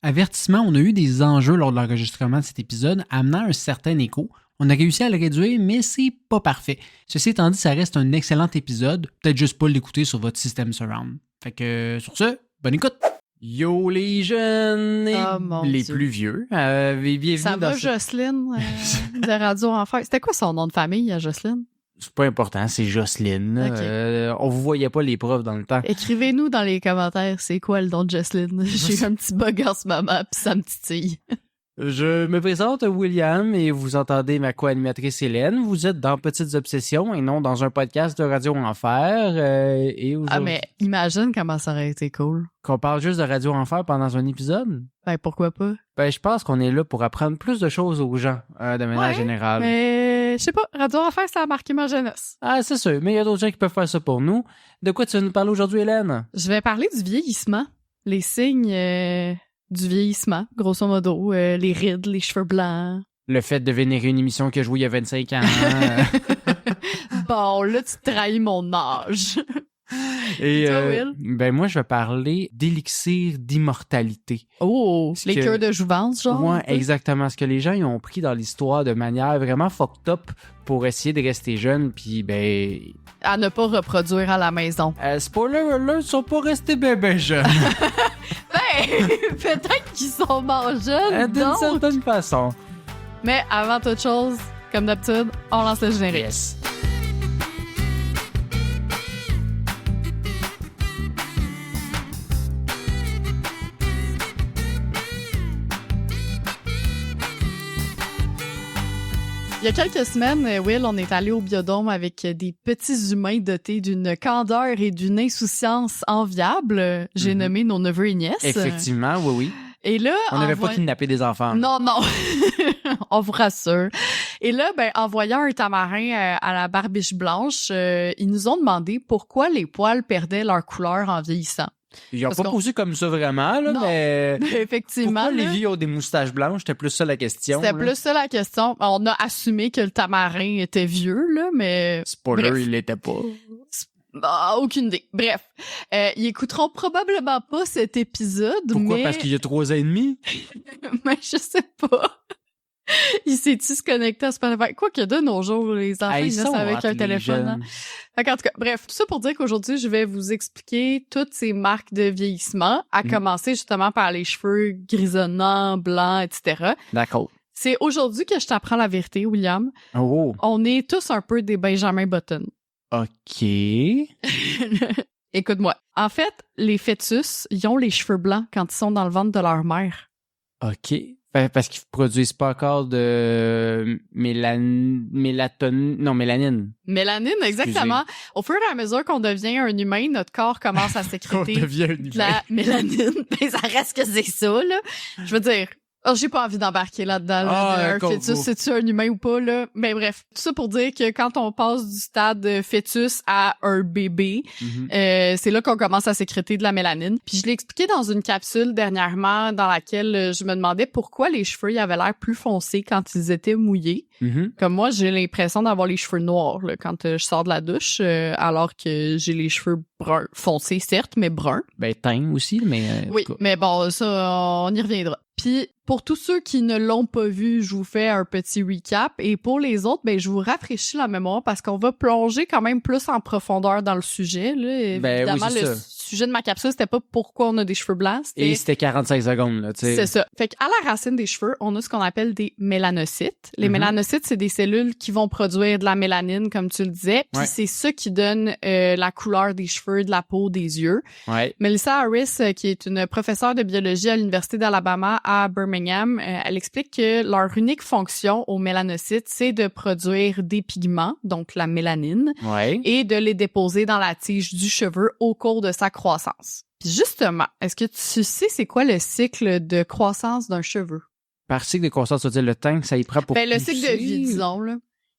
Avertissement, on a eu des enjeux lors de l'enregistrement de cet épisode, amenant un certain écho. On a réussi à le réduire, mais c'est pas parfait. Ceci étant dit, ça reste un excellent épisode. Peut-être juste pas l'écouter sur votre système surround. Fait que, sur ce, bonne écoute! Yo les jeunes et les Dieu. plus vieux, bienvenue Ça dans va, Jocelyne, de Radio Enfer. C'était quoi son nom de famille, Jocelyne? C'est pas important, c'est Jocelyne. Ok. On vous voyait pas les profs dans le temps. Écrivez-nous dans les commentaires, c'est quoi le nom de Jocelyne? J'ai un petit bug en ce moment, pis ça me titille. Je me présente William et vous entendez ma co-animatrice Hélène. Vous êtes dans Petites Obsessions et non dans un podcast de Radio Enfer. Et Mais imagine comment ça aurait été cool. qu'on parle juste de Radio Enfer pendant un épisode. Ben, pourquoi pas? Ben, je pense qu'on est là pour apprendre plus de choses aux gens de manière générale. Mais, je sais pas, Radio Enfer, ça a marqué ma jeunesse. Ah, c'est sûr, mais il y a d'autres gens qui peuvent faire ça pour nous. De quoi tu vas nous parler aujourd'hui, Hélène? Je vais parler du vieillissement. Les signes du vieillissement, grosso modo. Les rides, les cheveux blancs. Le fait de vénérer une émission que je jouais il y a 25 ans. Bon, là, tu trahis mon âge. Et toi, Will? ben moi, je vais parler d'élixir d'immortalité. Oh, Ce les que- cœurs de jouvence, genre? Ouais, exactement. Ce que les gens ils ont pris dans l'histoire de manière vraiment fucked up pour essayer de rester jeunes, puis ben... À ne pas reproduire à la maison. spoiler alert, ils sont pas restés ben jeunes. Ben, peut-être qu'ils sont morts jeunes, D'une donc. certaine façon. Mais avant toute chose, comme d'habitude, on lance le générique. Yes. Il y a quelques semaines, Will, on est allé au Biodôme avec des petits humains dotés d'une candeur et d'une insouciance enviable. J'ai nommé nos neveux et nièces. Effectivement, oui. Et là, On n'avait pas kidnappé des enfants. Non. On vous rassure. Et là, ben, en voyant un tamarin à la barbiche blanche, ils nous ont demandé pourquoi les poils perdaient leur couleur en vieillissant. Ils ont Parce pas qu'on- posé comme ça vraiment, là, Non. mais... Effectivement. Pourquoi les là, vieux ont des moustaches blanches? C'était plus ça la question. c'était là. plus ça la question. On a assumé que le tamarin était vieux, là, mais... Spoiler, Bref. il l'était pas. Aucune idée. Bref, ils écouteront probablement pas cet épisode, Pourquoi? mais... Parce qu'il y a 3 ans et demi? mais je sais pas. Il s'est-tu se connecter à Spotify? Quoi que de nos jours, les enfants, ils naissent avec un téléphone. Hein? Fait qu'en tout cas, bref, tout ça pour dire qu'aujourd'hui, je vais vous expliquer toutes ces marques de vieillissement, à commencer justement par les cheveux grisonnants, blancs, etc. D'accord. C'est aujourd'hui que je t'apprends la vérité, William. Oh, On est tous un peu des Benjamin Button. OK. Écoute-moi. En fait, les fœtus, ils ont les cheveux blancs quand ils sont dans le ventre de leur mère. OK. Parce qu'ils produisent pas encore de mélanine. Mélanine, exactement. Au fur et à mesure qu'on devient un humain, notre corps commence à On sécréter devient un de humain. la mélanine. Mais ça reste que c'est ça, là. Je veux dire, j'ai pas envie d'embarquer là-dedans. Là, un go, fœtus, go. c'est-tu un humain ou pas, là? Mais bref, tout ça pour dire que quand on passe du stade de fœtus à un bébé, Mhm. c'est là qu'on commence à sécréter de la mélanine. Puis je l'ai expliqué dans une capsule dernièrement dans laquelle je me demandais pourquoi les cheveux ils avaient l'air plus foncés quand ils étaient mouillés. Mhm. Comme moi, j'ai l'impression d'avoir les cheveux noirs là, quand je sors de la douche, alors que j'ai les cheveux bruns. Foncés, certes, mais bruns. Ben, teint aussi, mais... en Oui, tout cas. mais bon, ça, on y reviendra. Puis, pour tous ceux qui ne l'ont pas vu, je vous fais un petit recap. Et pour les autres, ben, je vous rafraîchis la mémoire parce qu'on va plonger quand même plus en profondeur dans le sujet. Là. Ben oui, Évidemment, c'est le ça. sujet de ma capsule, c'était pas pourquoi on a des cheveux blancs. Et c'était 45 secondes, là, tu sais. C'est ça. Fait qu'à la racine des cheveux, on a ce qu'on appelle des mélanocytes. Les Mhm. mélanocytes, c'est des cellules qui vont produire de la mélanine, comme tu le disais. Puis Ouais. c'est ça qui donne la couleur des cheveux, de la peau, des yeux. Ouais. Melissa Harris, qui est une professeure de biologie à l'Université d'Alabama à Birmingham, elle explique que leur unique fonction aux mélanocytes, c'est de produire des pigments, donc la mélanine, Ouais. et de les déposer dans la tige du cheveu au cours de sa croissance. Puis justement, est-ce que tu sais c'est quoi le cycle de croissance d'un cheveu? Par cycle de croissance, ça veut dire le temps que ça y prend pour Ben, le cycle de pousser. vie, disons, là.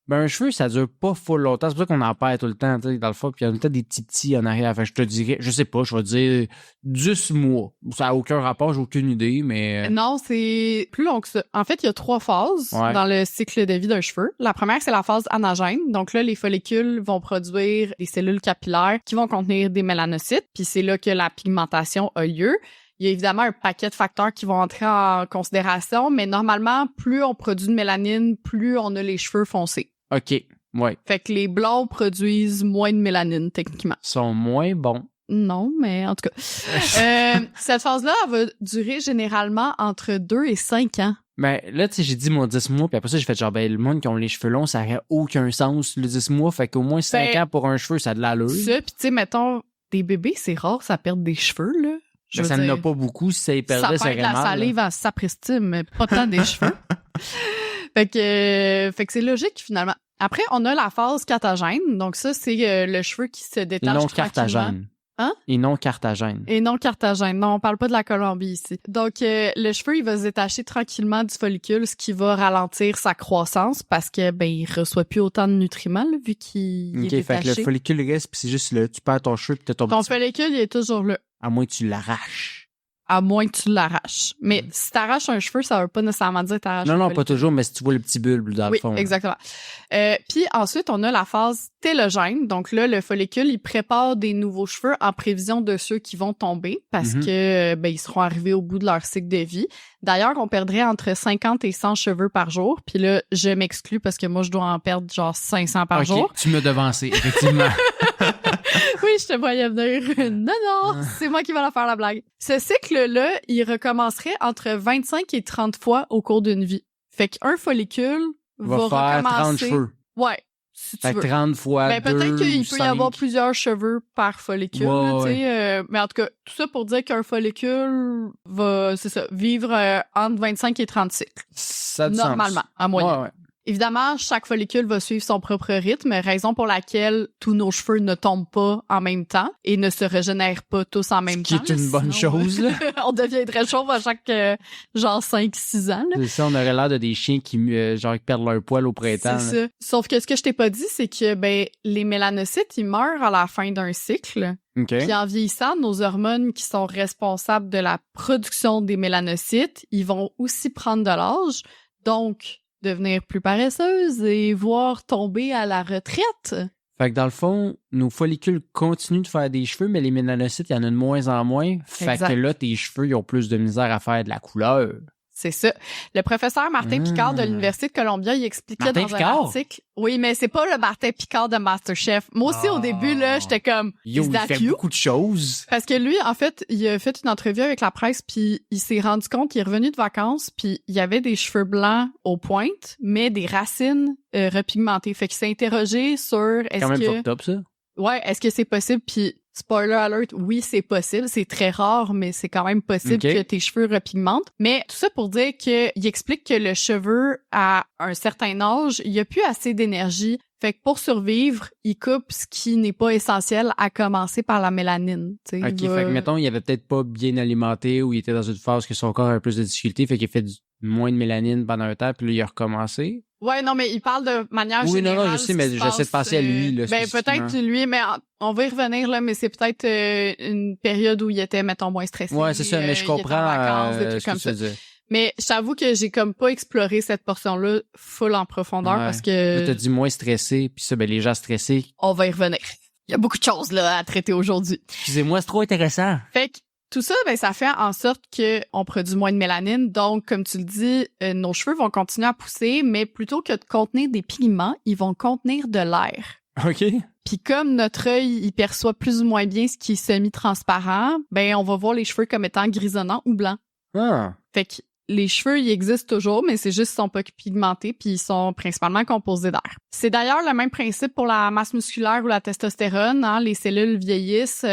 Ben, un cheveu, ça dure pas full longtemps. C'est pour ça qu'on en perd tout le temps, tu sais, dans le fond. Puis il y a peut-être des petits en arrière. Enfin, je te dirais, je sais pas, je vais dire 10 mois. Ça a aucun rapport, j'ai aucune idée, mais... Non, c'est plus long que ça. En fait, il y a 3 phases Ouais. dans le cycle de vie d'un cheveu. La première, c'est la phase anagène. Donc là, les follicules vont produire des cellules capillaires qui vont contenir des mélanocytes. Puis c'est là que la pigmentation a lieu. il y a évidemment un paquet de facteurs qui vont entrer en considération, mais normalement, plus on produit de mélanine, plus on a les cheveux foncés. OK, ouais. Fait que les blonds produisent moins de mélanine, techniquement. Ils sont moins bons. Non, mais en tout cas. Cette phase-là, elle va durer généralement entre 2 et 5 ans. Ben là, tu sais, j'ai dit mon 10 mois, puis après ça, j'ai fait genre, ben le monde qui ont les cheveux longs, ça n'aurait aucun sens, le 10 mois. Fait qu'au moins 5 ans pour un cheveu, ça a de l'allure. Ça, puis tu sais, mettons, des bébés, c'est rare, ça perd des cheveux, là. Ben, ça n'en a pas beaucoup. Si ça y perdait, ça serait perd de la salive à sapristi, mais pas tant des cheveux. Fait que c'est logique, finalement. Après, on a la phase catagène. Donc ça, c'est le cheveu qui se détache non tranquillement. Carthagène. Hein? Et non carthagène. Et non carthagène. Non, on parle pas de la Colombie ici. Donc, le cheveu, il va se détacher tranquillement du follicule, ce qui va ralentir sa croissance parce que, ben, il reçoit plus autant de nutriments, là, vu qu'il est détaché. Fait que le follicule reste, puis c'est juste là, tu perds ton cheveu, puis t'as ton Ton follicule, il est toujours là. À moins que tu l'arraches. À moins que tu l'arraches. Mais si t'arraches un cheveu, ça veut pas nécessairement dire que t'arraches Non, pas toujours, mais si tu vois le petit bulbe dans le fond. Oui, exactement. Puis ensuite, on a la phase télogène. Donc là, le follicule, il prépare des nouveaux cheveux en prévision de ceux qui vont tomber parce que ils seront arrivés au bout de leur cycle de vie. D'ailleurs, on perdrait entre 50 et 100 cheveux par jour. Puis là, je m'exclus parce que moi, je dois en perdre genre 500 par jour. Tu m'as devancé, effectivement. Oui, je te voyais venir. Non, c'est moi qui vais la faire la blague. Ce cycle-là, il recommencerait entre 25 et 30 fois au cours d'une vie. Fait qu'un follicule va faire recommencer... 30 cheveux. Ouais, si tu veux. 30 fois ben, 2, peut-être qu'il peut 5. y avoir plusieurs cheveux par follicule, tu sais. Mais en tout cas, tout ça pour dire qu'un follicule va, c'est ça, vivre entre 25 et 30 cycles. Ça a du normalement, sens. en moyenne. Ouais. Évidemment, chaque follicule va suivre son propre rythme, raison pour laquelle tous nos cheveux ne tombent pas en même temps et ne se régénèrent pas tous en même temps. Ce qui est une bonne chose, là. On deviendrait chauve à chaque, genre, 5-6 ans, là. C'est ça, on aurait l'air de des chiens qui perdent leur poil au printemps. C'est ça. Sauf que ce que je t'ai pas dit, c'est que, les mélanocytes, ils meurent à la fin d'un cycle. Okay. Puis en vieillissant, nos hormones qui sont responsables de la production des mélanocytes, ils vont aussi prendre de l'âge. Donc, devenir plus paresseuse et voir tomber à la retraite. Fait que dans le fond, nos follicules continuent de faire des cheveux, mais les mélanocytes, il y en a de moins en moins. Fait que là, tes cheveux, ils ont plus de misère à faire de la couleur. C'est ça. Le professeur Martin Picard de l'Université de Columbia, il expliquait Martin dans Picard? un article... Oui, mais c'est pas le Martin Picard de MasterChef. Moi aussi, au début, là, j'étais comme... Yo, il fait beaucoup de choses. Parce que lui, en fait, il a fait une entrevue avec la presse, puis il s'est rendu compte qu'il est revenu de vacances, puis il y avait des cheveux blancs aux pointes, mais des racines repigmentées. Fait qu'il s'est interrogé sur... C'est quand même fucked up, ça. Ouais, est-ce que c'est possible? Puis, spoiler alert, oui, c'est possible. C'est très rare, mais c'est quand même possible que tes cheveux repigmentent. Mais tout ça pour dire qu'il explique que le cheveu, à un certain âge, il n'y a plus assez d'énergie. Fait que pour survivre, il coupe ce qui n'est pas essentiel, à commencer par la mélanine. T'sais, fait que, mettons, il avait peut-être pas bien alimenté ou il était dans une phase que son corps avait plus de difficultés, fait qu'il a fait moins de mélanine pendant un temps, puis là, il a recommencé. Ouais, non, mais il parle de manière générale. Oui, non, je sais, mais j'essaie de penser à lui. Là, peut-être lui, mais on va y revenir, là, mais c'est peut-être une période où il était, mettons, moins stressé. Ouais, c'est ça, mais je comprends des trucs comme ça. Dire. Mais j'avoue que j'ai comme pas exploré cette portion-là full en profondeur parce que... Là, t'as dit moins stressé, puis ça, les gens stressés... On va y revenir. Il y a beaucoup de choses, là, à traiter aujourd'hui. Excusez-moi, c'est trop intéressant. Fait que tout ça, ça fait en sorte qu'on produit moins de mélanine. Donc, comme tu le dis, nos cheveux vont continuer à pousser, mais plutôt que de contenir des pigments, ils vont contenir de l'air. OK. Puis comme notre œil, il perçoit plus ou moins bien ce qui est semi-transparent, on va voir les cheveux comme étant grisonnants ou blancs. Ah. Fait que les cheveux, ils existent toujours, mais c'est juste qu'ils sont pas pigmentés puis ils sont principalement composés d'air. C'est d'ailleurs le même principe pour la masse musculaire ou la testostérone. Hein? Les cellules vieillissent,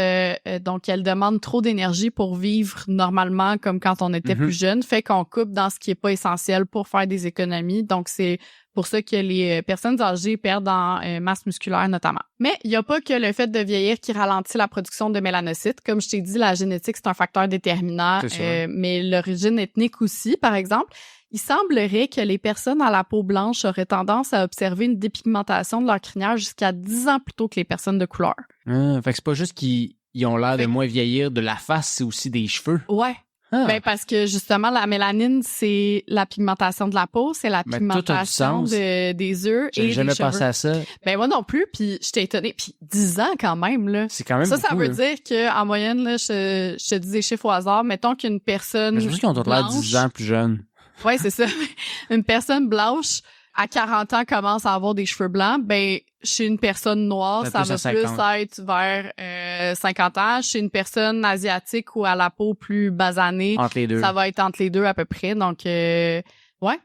donc elles demandent trop d'énergie pour vivre normalement comme quand on était plus jeune. Fait qu'on coupe dans ce qui est pas essentiel pour faire des économies. Donc c'est pour ça que les personnes âgées perdent en masse musculaire notamment. Mais il n'y a pas que le fait de vieillir qui ralentit la production de mélanocytes. Comme je t'ai dit, la génétique, c'est un facteur déterminant, mais l'origine ethnique aussi, par exemple. Il semblerait que les personnes à la peau blanche auraient tendance à observer une dépigmentation de leur crinière jusqu'à 10 ans plus tôt que les personnes de couleur. Fait que c'est pas juste qu'ils ont l'air de moins vieillir de la face, c'est aussi des cheveux. Ouais. Ben parce que justement, la mélanine, c'est la pigmentation de la peau, c'est la pigmentation des yeux et des cheveux. J'ai jamais pensé à ça. Ben moi non plus, puis j'étais étonnée. Puis 10 ans quand même, là. C'est quand même ça beaucoup, veut dire qu'en moyenne, là, je te dis des chiffres au hasard, mettons qu'une personne mais je pense qu'ils ont l'air 10 ans plus jeunes. Ouais, c'est ça. Une personne blanche à 40 ans commence à avoir des cheveux blancs, ben chez une personne noire, ça va plus être vers 50 ans. Chez une personne asiatique ou à la peau plus basanée, entre les deux. Ça va être entre les deux à peu près. Donc, ouais,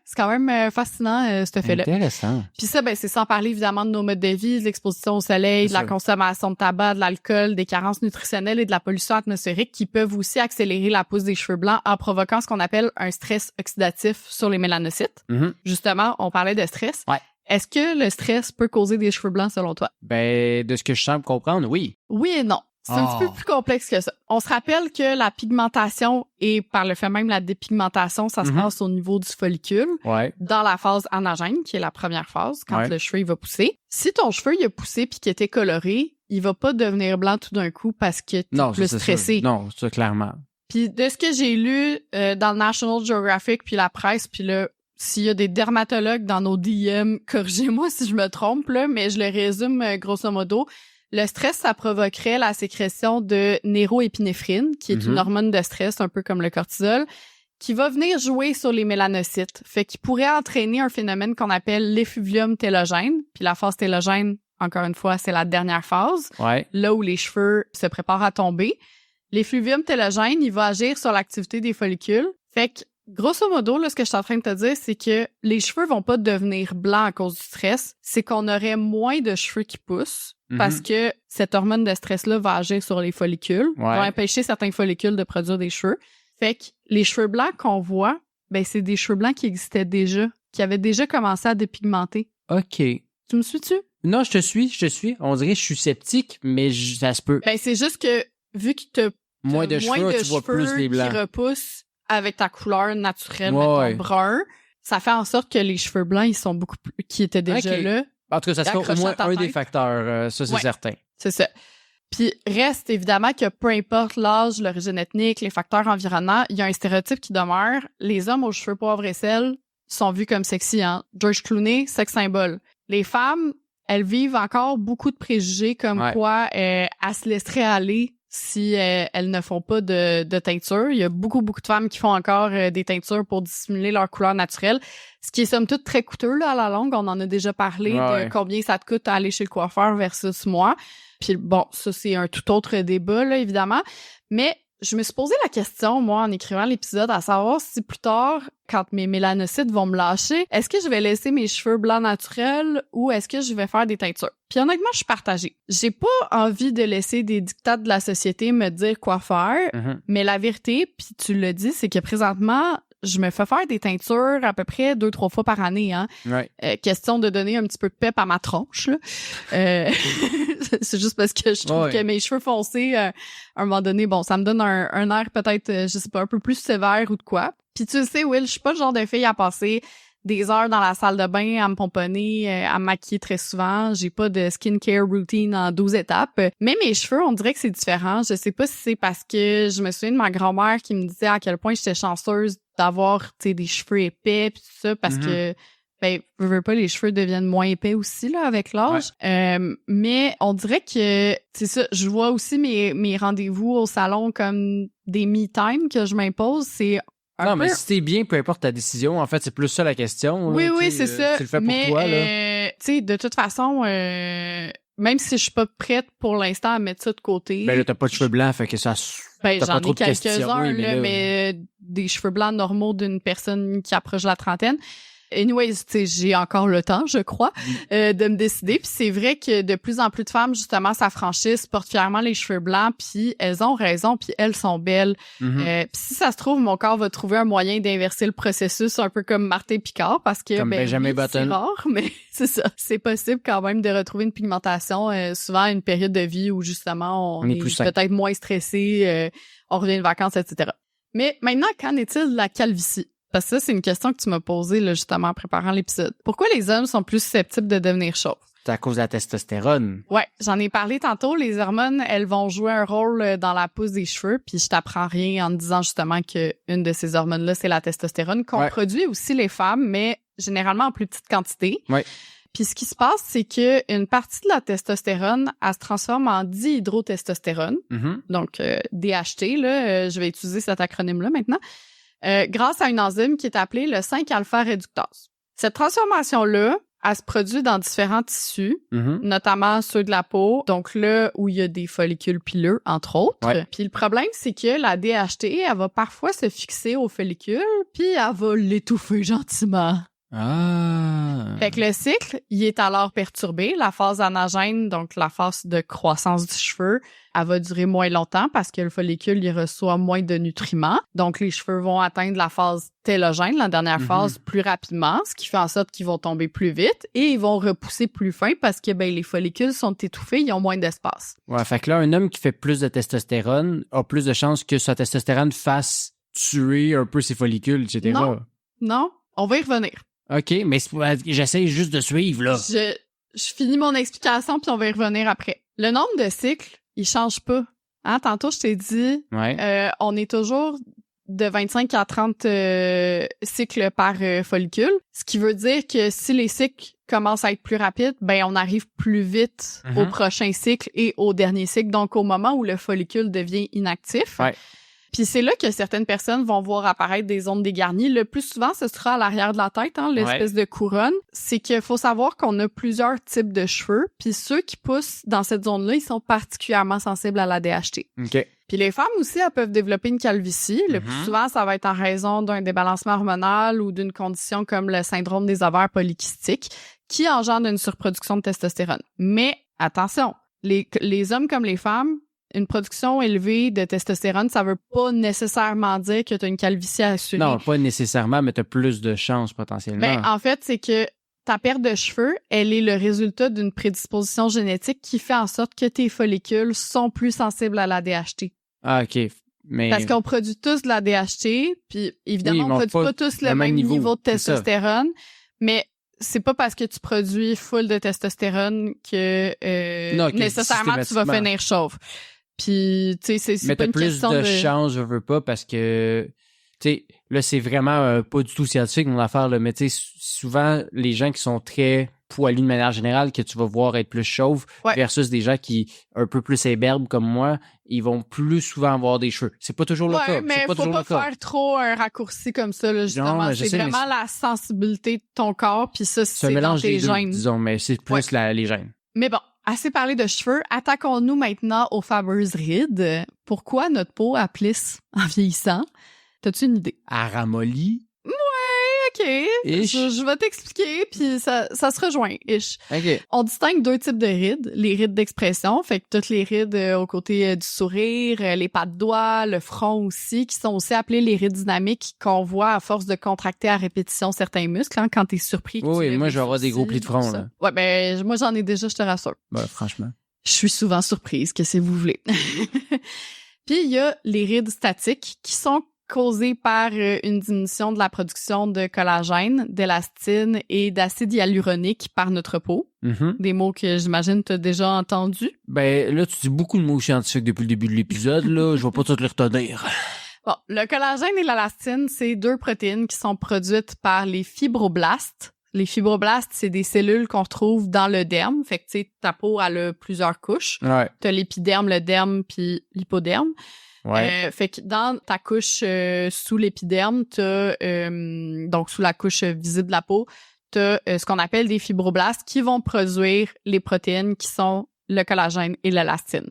c'est quand même fascinant, ce fait-là. Intéressant. Puis ça, ben c'est sans parler évidemment de nos modes de vie, de l'exposition au soleil, de la consommation de tabac, de l'alcool, des carences nutritionnelles et de la pollution atmosphérique qui peuvent aussi accélérer la pousse des cheveux blancs en provoquant ce qu'on appelle un stress oxydatif sur les mélanocytes. Justement, on parlait de stress. Ouais. Est-ce que le stress peut causer des cheveux blancs selon toi? Ben, de ce que je semble comprendre, oui. Oui et non. C'est un petit peu plus complexe que ça. On se rappelle que la pigmentation et par le fait même la dépigmentation, ça se passe au niveau du follicule, dans la phase anagène, qui est la première phase, quand le cheveu il va pousser. Si ton cheveu il a poussé puis qu'il était coloré, il va pas devenir blanc tout d'un coup parce que t'es plus stressé. Non, ça clairement. Puis de ce que j'ai lu dans le National Geographic puis la presse, puis là, s'il y a des dermatologues dans nos DM, corrigez-moi si je me trompe, là, mais je le résume grosso modo. Le stress, ça provoquerait la sécrétion de neuroépinéphrine, qui est une hormone de stress, un peu comme le cortisol, qui va venir jouer sur les mélanocytes. Fait qu'il pourrait entraîner un phénomène qu'on appelle l'effluvium télogène. Puis la phase télogène, encore une fois, c'est la dernière phase, là où les cheveux se préparent à tomber. L'effluvium télogène, il va agir sur l'activité des follicules. Fait que grosso modo, là, ce que je suis en train de te dire, c'est que les cheveux vont pas devenir blancs à cause du stress. C'est qu'on aurait moins de cheveux qui poussent parce que cette hormone de stress-là va agir sur les follicules, va empêcher certains follicules de produire des cheveux. Fait que les cheveux blancs qu'on voit, ben c'est des cheveux blancs qui existaient déjà, qui avaient déjà commencé à dépigmenter. OK. Tu me suis-tu? Non, je te suis. On dirait que je suis sceptique, mais ça se peut. Ben c'est juste que, vu que t'as moins de cheveux, tu vois plus les blancs qui repoussent avec ta couleur naturelle, mettons brun, ça fait en sorte que les cheveux blancs, ils sont beaucoup plus, qui étaient déjà là. En tout cas, ça serait au moins un des facteurs, ça c'est certain. C'est ça. Puis reste évidemment que peu importe l'âge, l'origine ethnique, les facteurs environnants, il y a un stéréotype qui demeure. Les hommes aux cheveux poivre et sel sont vus comme sexy, hein. George Clooney, sex symbole. Les femmes, elles vivent encore beaucoup de préjugés comme quoi elles se laisseraient aller si elles ne font pas de teinture. Il y a beaucoup de femmes qui font encore des teintures pour dissimuler leur couleur naturelle, ce qui est somme toute très coûteux là, à la longue. On en a déjà parlé de combien ça te coûte à aller chez le coiffeur versus moi. Puis bon, ça c'est un tout autre débat là, évidemment. Mais je me suis posé la question, moi, en écrivant l'épisode, à savoir si plus tard, quand mes mélanocytes vont me lâcher, est-ce que je vais laisser mes cheveux blancs naturels ou est-ce que je vais faire des teintures? Puis honnêtement, je suis partagée. J'ai pas envie de laisser des dictats de la société me dire quoi faire, mais la vérité, puis tu l'as dit, c'est que présentement, je me fais faire des teintures à peu près 2-3 fois par année. Hein. Question de donner un petit peu de pep à ma tronche. Là. C'est juste parce que je trouve que mes cheveux foncés, à un moment donné, bon, ça me donne un air peut-être, je sais pas, un peu plus sévère ou de quoi. Puis tu le sais, Will, je suis pas le genre de fille à passer des heures dans la salle de bain à me pomponner, à me maquiller très souvent. J'ai pas de skincare routine en 12 étapes. Mais mes cheveux, on dirait que c'est différent. Je sais pas si c'est parce que je me souviens de ma grand-mère qui me disait à quel point j'étais chanceuse d'avoir, tu sais, des cheveux épais pis tout ça parce que ben, je veux pas, les cheveux deviennent moins épais aussi, là, avec l'âge. Mais on dirait que, c'est ça, je vois aussi mes rendez-vous au salon comme des me-time que je m'impose. C'est mais si t'es bien, peu importe ta décision, en fait, c'est plus ça la question. Oui, c'est ça. Tu le fais pour toi, là. Tu sais, de toute façon, même si je suis pas prête pour l'instant à mettre ça de côté. Ben là, t'as pas de cheveux blancs, fait que ça. Ben, j'en ai quelques-uns, là, mais des cheveux blancs normaux d'une personne qui approche la trentaine. Anyways, tu sais, j'ai encore le temps, je crois, de me décider. Puis c'est vrai que de plus en plus de femmes, justement, s'affranchissent, portent fièrement les cheveux blancs, puis elles ont raison, puis elles sont belles. Puis si ça se trouve, mon corps va trouver un moyen d'inverser le processus, un peu comme Martin Picard, parce que comme Benjamin Button. C'est rare, mais c'est ça. C'est possible quand même de retrouver une pigmentation, souvent à une période de vie où justement on est peut-être moins stressé, on revient de vacances, etc. Mais maintenant, qu'en est-il de la calvitie? Parce que ça, c'est une question que tu m'as posée là, justement en préparant l'épisode. Pourquoi les hommes sont plus susceptibles de devenir chauves? C'est à cause de la testostérone. Ouais, j'en ai parlé tantôt. Les hormones, elles vont jouer un rôle dans la pousse des cheveux. Puis je t'apprends rien en te disant justement que une de ces hormones-là, c'est la testostérone, qu'on produit aussi les femmes, mais généralement en plus petite quantité. Ouais. Puis ce qui se passe, c'est que une partie de la testostérone, elle se transforme en dihydrotestostérone. Donc DHT, là, je vais utiliser cet acronyme-là maintenant, grâce à une enzyme qui est appelée le 5-alpha réductase. Cette transformation-là, elle se produit dans différents tissus, notamment ceux de la peau, donc là où il y a des follicules pileux, entre autres. Ouais. Puis le problème, c'est que la DHT, elle va parfois se fixer aux follicules, puis elle va l'étouffer gentiment. Ah! Fait que le cycle, il est alors perturbé. La phase anagène, donc la phase de croissance du cheveu, elle va durer moins longtemps parce que le follicule, il reçoit moins de nutriments. Donc, les cheveux vont atteindre la phase télogène, la dernière phase, plus rapidement, ce qui fait en sorte qu'ils vont tomber plus vite et ils vont repousser plus fin parce que les follicules sont étouffés, ils ont moins d'espace. Ouais, fait que là, un homme qui fait plus de testostérone a plus de chances que sa testostérone fasse tuer un peu ses follicules, etc. Non, on va y revenir. OK, mais j'essaie juste de suivre, là. Je finis mon explication, puis on va y revenir après. Le nombre de cycles, il change pas. Hein, tantôt, je t'ai dit, on est toujours de 25 à 30 cycles par follicule, ce qui veut dire que si les cycles commencent à être plus rapides, on arrive plus vite au prochain cycle et au dernier cycle, donc au moment où le follicule devient inactif. Ouais. Puis c'est là que certaines personnes vont voir apparaître des zones dégarnies. Le plus souvent, ce sera à l'arrière de la tête, l'espèce de couronne. C'est qu'il faut savoir qu'on a plusieurs types de cheveux, puis ceux qui poussent dans cette zone-là, ils sont particulièrement sensibles à la DHT. OK. Puis les femmes aussi, elles peuvent développer une calvitie. Le plus souvent, ça va être en raison d'un débalancement hormonal ou d'une condition comme le syndrome des ovaires polykystiques qui engendre une surproduction de testostérone. Mais attention, les hommes comme les femmes, une production élevée de testostérone, ça veut pas nécessairement dire que tu as une calvitie assurée. Non, pas nécessairement, mais tu as plus de chances potentiellement. En fait, c'est que ta perte de cheveux, elle est le résultat d'une prédisposition génétique qui fait en sorte que tes follicules sont plus sensibles à la DHT. Ah, OK. Mais... Parce qu'on produit tous de la DHT, puis évidemment, on produit pas tous le même niveau de testostérone, mais c'est pas parce que tu produis full de testostérone que nécessairement tu vas finir chauve. Puis, tu sais, c'est pas une question de... Mais t'as plus de chance, je veux pas, parce que, tu sais, là, c'est vraiment pas du tout scientifique, mon affaire, là, mais tu sais, souvent, les gens qui sont très poilus de manière générale, que tu vas voir être plus chauve, versus des gens qui, un peu plus imberbes comme moi, ils vont plus souvent avoir des cheveux. C'est pas toujours le cas. Mais faut pas faire trop un raccourci comme ça, là, justement. Non, c'est vraiment la sensibilité de ton corps, puis ça, c'est dans tes gènes. Disons, mais c'est plus les gènes. Mais bon, assez parlé de cheveux, attaquons-nous maintenant aux fameuses rides. Pourquoi notre peau plisse en vieillissant? T'as-tu une idée? Elle ramollit? OK. Je vais t'expliquer, puis ça se rejoint. OK. On distingue deux types de rides. Les rides d'expression, fait que toutes les rides aux côtés du sourire, les pas de doigts, le front aussi, qui sont aussi appelées les rides dynamiques qu'on voit à force de contracter à répétition certains muscles, quand t'es surpris. Oui, moi, j'aurai des gros plis de front, là. Ouais, moi, j'en ai déjà, je te rassure. Franchement. Je suis souvent surprise, que si vous voulez. Puis, il y a les rides statiques qui sont causées par une diminution de la production de collagène, d'élastine et d'acide hyaluronique par notre peau. Des mots que j'imagine tu as déjà entendus. Là, tu dis beaucoup de mots scientifiques depuis le début de l'épisode, là. Je vais pas tout les retenir. Bon, le collagène et l'élastine, c'est deux protéines qui sont produites par les fibroblastes. Les fibroblastes, c'est des cellules qu'on retrouve dans le derme. Fait que, tu sais, ta peau, elle a plusieurs couches. Ouais. T'as l'épiderme, le derme, puis l'hypoderme. Ouais. Fait que dans ta couche sous l'épiderme, t'as donc sous la couche visible de la peau, t'as ce qu'on appelle des fibroblastes qui vont produire les protéines qui sont le collagène et l'élastine.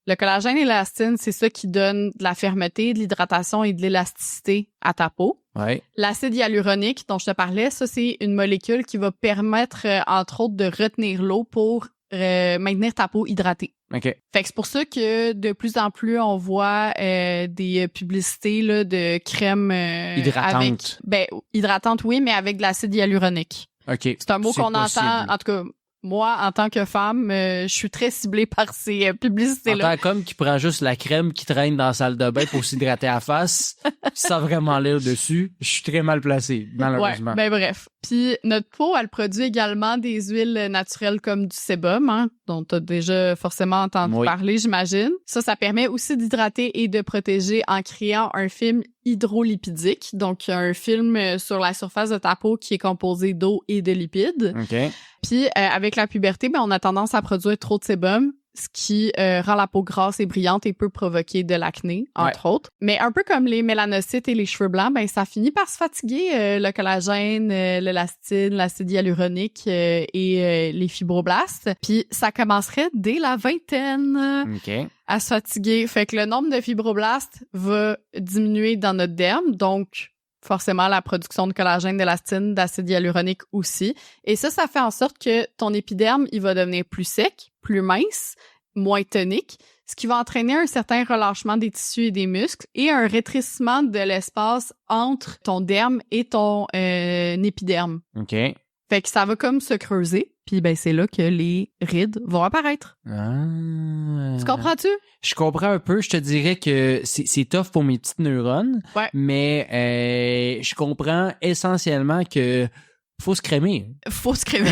Le collagène et l'élastine, c'est ça qui donne de la fermeté, de l'hydratation et de l'élasticité à ta peau. Ouais. L'acide hyaluronique dont je te parlais, ça, c'est une molécule qui va permettre, entre autres, de retenir l'eau pour maintenir ta peau hydratée. OK. Fait que c'est pour ça que de plus en plus, on voit des publicités là, de crèmes hydratantes. Hydratantes, oui, mais avec de l'acide hyaluronique. OK. C'est un mot qu'on entend, en tout cas, moi, en tant que femme, je suis très ciblée par ces publicités-là. En tant qu'homme qui prend juste la crème qui traîne dans la salle de bain pour s'hydrater la face, sans vraiment lire dessus, je suis très mal placé, malheureusement. Ouais, ben bref. Puis notre peau, elle produit également des huiles naturelles comme du sébum, hein, dont tu as déjà forcément entendu parler, j'imagine. Ça permet aussi d'hydrater et de protéger en créant un film hydrolipidique, donc un film sur la surface de ta peau qui est composé d'eau et de lipides. OK. Puis avec la puberté, on a tendance à produire trop de sébum, ce qui rend la peau grasse et brillante et peut provoquer de l'acné, entre autres. Mais un peu comme les mélanocytes et les cheveux blancs, ça finit par se fatiguer, le collagène, l'élastine, l'acide hyaluronique et les fibroblastes. Puis ça commencerait dès la vingtaine à se fatiguer. Fait que le nombre de fibroblastes va diminuer dans notre derme, donc forcément la production de collagène, d'élastine, d'acide hyaluronique aussi. Et ça fait en sorte que ton épiderme, il va devenir plus sec, plus mince, moins tonique, ce qui va entraîner un certain relâchement des tissus et des muscles et un rétrécissement de l'espace entre ton derme et ton épiderme. OK. Fait que ça va comme se creuser, puis c'est là que les rides vont apparaître. Tu comprends-tu? Je comprends un peu. Je te dirais que c'est tough pour mes petites neurones, mais je comprends essentiellement que faut se crémer. Faut se crémer.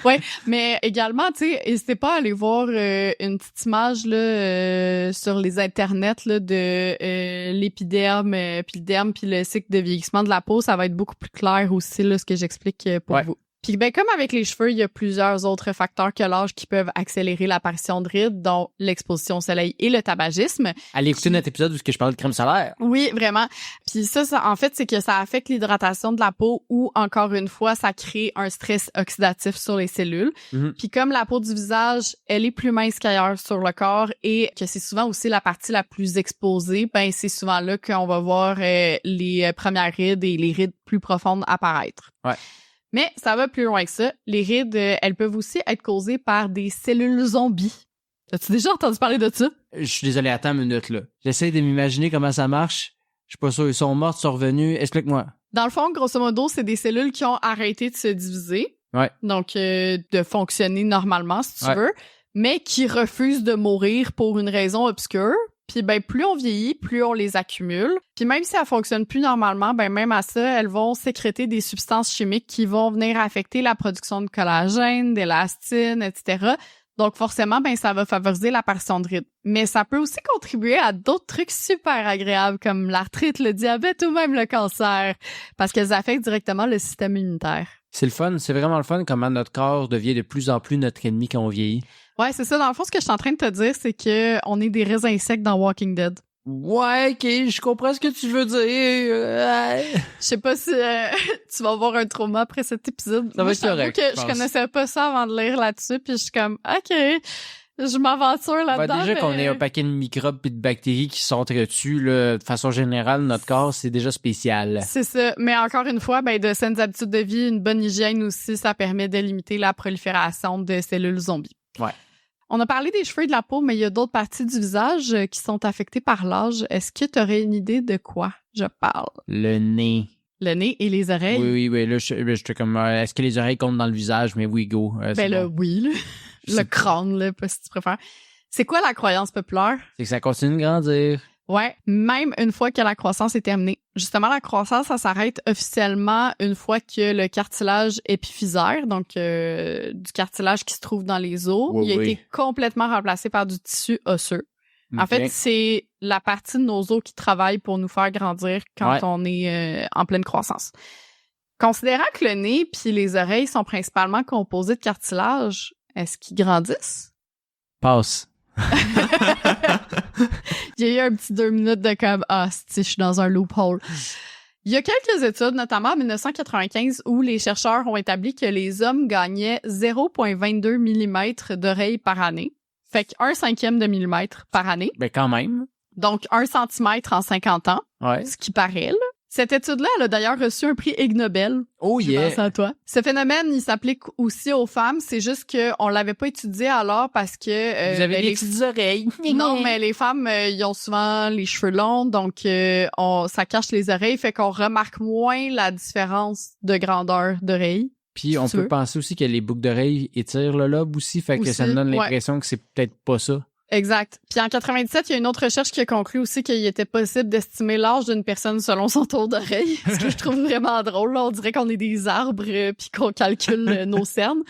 Ouais, mais également, tu sais, n'hésitez pas à aller voir une petite image là sur les internets là de l'épiderme, puis le derme, puis le cycle de vieillissement de la peau. Ça va être beaucoup plus clair aussi là ce que j'explique pour vous. Puis comme avec les cheveux, il y a plusieurs autres facteurs que l'âge qui peuvent accélérer l'apparition de rides, dont l'exposition au soleil et le tabagisme. Allez écouter notre épisode où je parle de crème solaire. Oui, vraiment. Puis ça en fait, c'est que ça affecte l'hydratation de la peau ou, encore une fois, ça crée un stress oxydatif sur les cellules. Puis comme la peau du visage, elle est plus mince qu'ailleurs sur le corps et que c'est souvent aussi la partie la plus exposée, c'est souvent là qu'on va voir les premières rides et les rides plus profondes apparaître. Ouais. Mais ça va plus loin que ça. Les rides, elles peuvent aussi être causées par des cellules zombies. As-tu déjà entendu parler de ça? Je suis désolé, attends une minute, là. J'essaie de m'imaginer comment ça marche. Je suis pas sûr, ils sont morts, ils sont revenus. Explique-moi. Dans le fond, grosso modo, c'est des cellules qui ont arrêté de se diviser. Ouais. Donc, de fonctionner normalement, si tu veux, mais qui refusent de mourir pour une raison obscure. Puis plus on vieillit, plus on les accumule. Puis même si elles fonctionnent plus normalement, même à ça, elles vont sécréter des substances chimiques qui vont venir affecter la production de collagène, d'élastine, etc. Donc forcément, ça va favoriser l'apparition de rides. Mais ça peut aussi contribuer à d'autres trucs super agréables comme l'arthrite, le diabète ou même le cancer, parce qu'elles affectent directement le système immunitaire. C'est le fun, c'est vraiment le fun comment notre corps devient de plus en plus notre ennemi quand on vieillit. Ouais, c'est ça. Dans le fond, ce que je suis en train de te dire, c'est que on est des raisins secs dans Walking Dead. Ouais, ok, je comprends ce que tu veux dire. Je sais pas si tu vas avoir un trauma après cet épisode. Ça va être correct. Je connaissais pas ça avant de lire là-dessus, puis je suis comme, ok, je m'aventure là-dedans. Déjà qu'on ait un paquet de microbes et de bactéries qui s'entretuent, là, de façon générale, notre corps, c'est déjà spécial. C'est ça. Mais encore une fois, de saines habitudes de vie, une bonne hygiène aussi, ça permet de limiter la prolifération de cellules zombies. Ouais. On a parlé des cheveux et de la peau, mais il y a d'autres parties du visage qui sont affectées par l'âge. Est-ce que tu aurais une idée de quoi je parle? Le nez. Le nez et les oreilles? Oui. Là, je comme, est-ce que les oreilles comptent dans le visage? Mais oui, go. Oui, là. Le crâne, là, si tu préfères. C'est quoi la croyance populaire? C'est que ça continue de grandir. Ouais, même une fois que la croissance est terminée. Justement, la croissance, ça s'arrête officiellement une fois que le cartilage épiphysaire, donc du cartilage qui se trouve dans les os, il a été complètement remplacé par du tissu osseux. En fait, c'est la partie de nos os qui travaille pour nous faire grandir quand on est en pleine croissance. Considérant que le nez puis les oreilles sont principalement composés de cartilage, est-ce qu'ils grandissent? Passe. Il y a eu un petit 2 minutes de comme je suis dans un loophole. Il y a quelques études, notamment en 1995, où les chercheurs ont établi que les hommes gagnaient 0,22 mm d'oreilles par année. Fait que 1/5 de millimètre par année. Quand même. Donc 1 centimètre en 50 ans. Ouais. Ce qui paraît, là. Cette étude-là, elle a d'ailleurs reçu un prix Ig Nobel. Oh yeah! Je pense à toi. Ce phénomène, il s'applique aussi aux femmes. C'est juste qu'on l'avait pas étudié alors parce que... Vous avez des petites oreilles. Non, mais les femmes, ils ont souvent les cheveux longs, donc ça cache les oreilles, fait qu'on remarque moins la différence de grandeur d'oreilles. Puis on peut penser aussi que les boucles d'oreilles étirent le lobe aussi, fait que ça me donne l'impression que c'est peut-être pas ça. Exact. Puis en 97, il y a une autre recherche qui a conclu aussi qu'il était possible d'estimer l'âge d'une personne selon son tour d'oreille, ce que je trouve vraiment drôle. Là. On dirait qu'on est des arbres puis qu'on calcule nos cernes.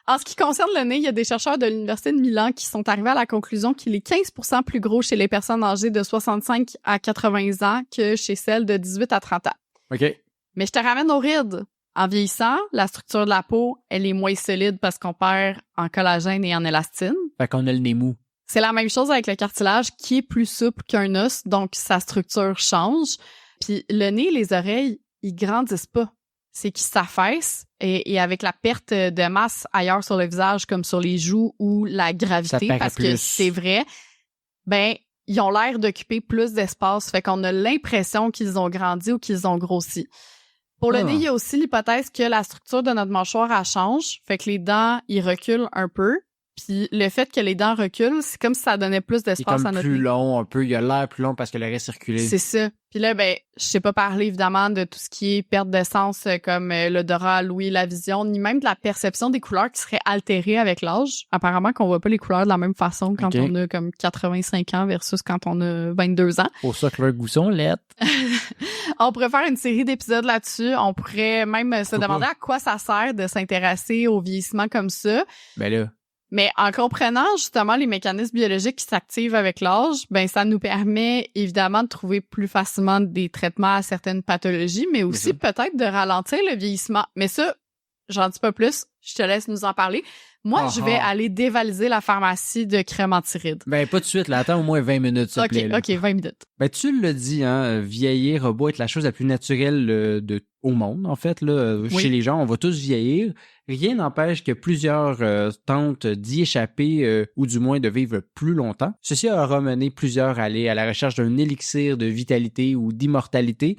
En ce qui concerne le nez, il y a des chercheurs de l'Université de Milan qui sont arrivés à la conclusion qu'il est 15% plus gros chez les personnes âgées de 65 à 80 ans que chez celles de 18 à 30 ans. OK. Mais je te ramène aux rides. En vieillissant, la structure de la peau, elle est moins solide parce qu'on perd en collagène et en élastine. Fait qu'on a le nez mou. C'est la même chose avec le cartilage qui est plus souple qu'un os, donc sa structure change. Puis le nez et les oreilles, ils grandissent pas. C'est qu'ils s'affaissent et avec la perte de masse ailleurs sur le visage, comme sur les joues ou la gravité, parce que c'est vrai, ben ils ont l'air d'occuper plus d'espace, fait qu'on a l'impression qu'ils ont grandi ou qu'ils ont grossi. Pour le nez, il y a aussi l'hypothèse que la structure de notre mâchoire, elle change, fait que les dents, ils reculent un peu. Puis le fait que les dents reculent, c'est comme si ça donnait plus d'espace à notre nez. Plus long un peu, il a l'air plus long parce que le reste circulé. C'est ça. Puis là, ben, je sais pas parler évidemment de tout ce qui est perte de sens comme l'odorat, l'ouïe, la vision, ni même de la perception des couleurs qui serait altérée avec l'âge. Apparemment qu'on voit pas les couleurs de la même façon quand on a comme 85 ans versus quand on a 22 ans. Pour ça que leurs goûts sont lettres. On pourrait faire une série d'épisodes là-dessus. On pourrait même se demander à quoi ça sert de s'intéresser au vieillissement comme ça. Ben là. Mais en comprenant justement les mécanismes biologiques qui s'activent avec l'âge, ben ça nous permet évidemment de trouver plus facilement des traitements à certaines pathologies, mais aussi peut-être de ralentir le vieillissement. Mais ça, j'en dis pas plus. Je te laisse nous en parler. Moi, je vais aller dévaliser la pharmacie de crème anti-rides. Ben, pas de suite, là. Attends au moins 20 minutes, s'il te plaît. OK, 20 minutes. Ben, tu l'as dit, hein, vieillir a beau être la chose la plus naturelle au monde, en fait, là. Chez les gens, on va tous vieillir. Rien n'empêche que plusieurs tentent d'y échapper ou du moins de vivre plus longtemps. Ceci aura mené plusieurs à aller à la recherche d'un élixir de vitalité ou d'immortalité.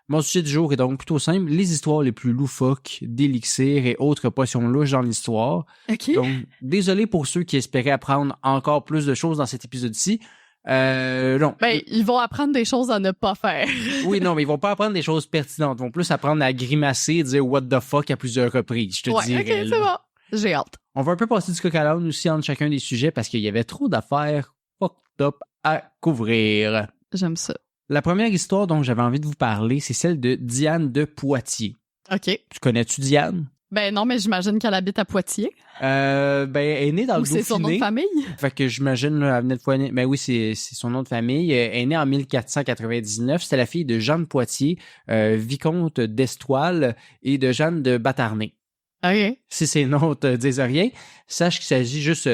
Mon sujet du jour est donc plutôt simple, les histoires les plus loufoques d'élixirs et autres potions louches dans l'histoire. Okay. Donc, désolé pour ceux qui espéraient apprendre encore plus de choses dans cet épisode-ci. Non. Ben, ils vont apprendre des choses à ne pas faire. Oui, non, mais ils vont pas apprendre des choses pertinentes. Ils vont plus apprendre à grimacer et dire « what the fuck » à plusieurs reprises, je te dirais. OK, c'est bon. J'ai hâte. On va un peu passer du coq à l'âne aussi entre chacun des sujets parce qu'il y avait trop d'affaires fucked up à couvrir. J'aime ça. La première histoire dont j'avais envie de vous parler, c'est celle de Diane de Poitiers. OK. Tu connais-tu Diane? Ben non, mais j'imagine qu'elle habite à Poitiers. Ben, elle est née dans le Dauphiné. Ou c'est son nom de famille? Fait que j'imagine, là, elle venait de Poitiers. Ben oui, c'est son nom de famille. Elle est née en 1499. C'était la fille de Jean de Poitiers, vicomte d'Estoile et de Jeanne de Batarnay. OK. Si ces noms te disent rien, sache qu'il s'agit juste...